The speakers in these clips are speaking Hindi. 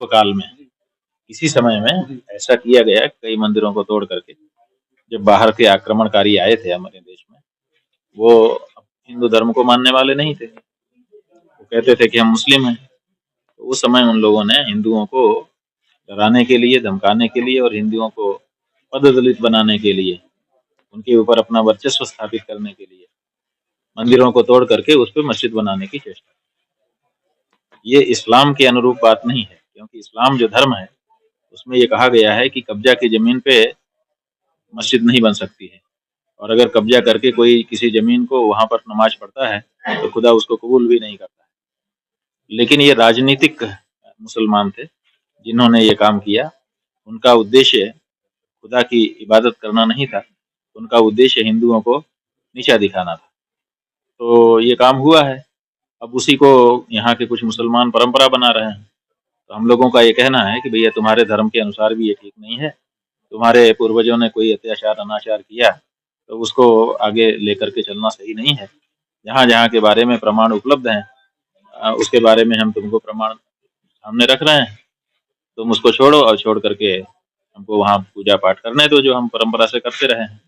काल में किसी समय में ऐसा किया गया, कई मंदिरों को तोड़ करके। जब बाहर के आक्रमणकारी आए थे हमारे देश में, वो हिंदू धर्म को मानने वाले नहीं थे, वो कहते थे कि हम मुस्लिम हैं। तो उस समय उन लोगों ने हिंदुओं को डराने के लिए, धमकाने के लिए और हिंदुओं को पददलित बनाने के लिए, उनके ऊपर अपना वर्चस्व स्थापित करने के लिए मंदिरों को तोड़ करके उस पर मस्जिद बनाने की चेष्टा। ये इस्लाम के अनुरूप बात नहीं है, क्योंकि इस्लाम जो धर्म है उसमें ये कहा गया है कि कब्जा की जमीन पे मस्जिद नहीं बन सकती है, और अगर कब्जा करके कोई किसी जमीन को वहां पर नमाज पढ़ता है तो खुदा उसको कबूल भी नहीं करता है। लेकिन ये राजनीतिक मुसलमान थे जिन्होंने ये काम किया। उनका उद्देश्य खुदा की इबादत करना नहीं था, उनका उद्देश्य हिंदुओं को नीचा दिखाना था। तो ये काम हुआ है। अब उसी को यहाँ के कुछ मुसलमान परंपरा बना रहे हैं। तो हम लोगों का ये कहना है कि भैया तुम्हारे धर्म के अनुसार भी ये ठीक नहीं है। तुम्हारे पूर्वजों ने कोई अत्याचार अनाचार किया तो उसको आगे लेकर के चलना सही नहीं है। जहाँ जहाँ के बारे में प्रमाण उपलब्ध हैं उसके बारे में हम तुमको प्रमाण सामने रख रहे हैं। तुम उसको छोड़ो और छोड़ करके हमको वहाँ पूजा पाठ करने दो जो हम परंपरा से करते रहे हैं।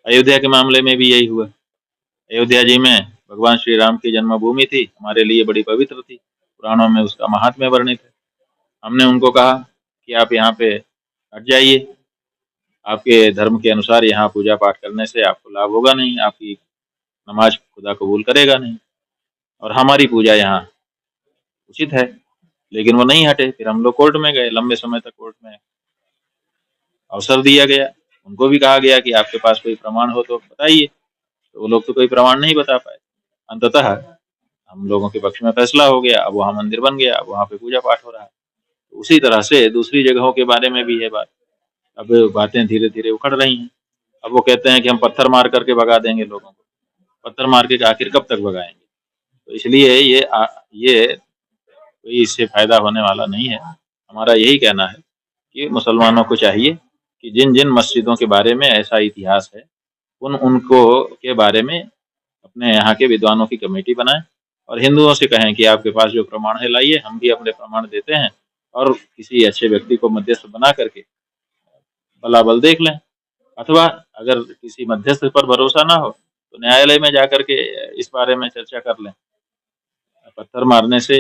अयोध्या के मामले में भी यही हुआ। अयोध्या जी में भगवान श्री राम की जन्मभूमि थी, हमारे लिए बड़ी पवित्र थी, पुराणों में उसका महात्म्य वर्णित है। हमने उनको कहा कि आप यहाँ पे हट जाइए, आपके धर्म के अनुसार यहाँ पूजा पाठ करने से आपको लाभ होगा नहीं, आपकी नमाज खुदा कबूल करेगा नहीं, और हमारी पूजा यहाँ उचित है। लेकिन वो नहीं हटे। फिर हम लोग कोर्ट में गए, लंबे समय तक कोर्ट में अवसर दिया गया। उनको भी कहा गया कि आपके पास कोई प्रमाण हो तो बताइए। तो वो लोग तो कोई प्रमाण नहीं बता पाए। अंततः हम लोगों के पक्ष में फैसला हो गया, अब वहाँ मंदिर बन गया, अब वहाँ पे पूजा पाठ हो रहा है। तो उसी तरह से दूसरी जगहों के बारे में भी है बात। अब बातें धीरे धीरे उखड़ रही हैं। अब वो कहते हैं कि हम पत्थर मार करके भगा देंगे लोगों को। पत्थर मार के आखिर कब तक भगाएंगे? तो इसलिए ये कोई इससे फायदा होने वाला नहीं है। हमारा यही कहना है कि मुसलमानों को चाहिए कि जिन जिन मस्जिदों के बारे में ऐसा इतिहास है उनको के बारे में अपने यहाँ के विद्वानों की कमेटी बनाएं, और हिंदुओं से कहें कि आपके पास जो प्रमाण है लाइए, हम भी अपने प्रमाण देते हैं, और किसी अच्छे व्यक्ति को मध्यस्थ बना करके बलाबल देख लें। अथवा अगर किसी मध्यस्थ पर भरोसा ना हो तो न्यायालय में जाकर के इस बारे में चर्चा कर लें। पत्थर मारने से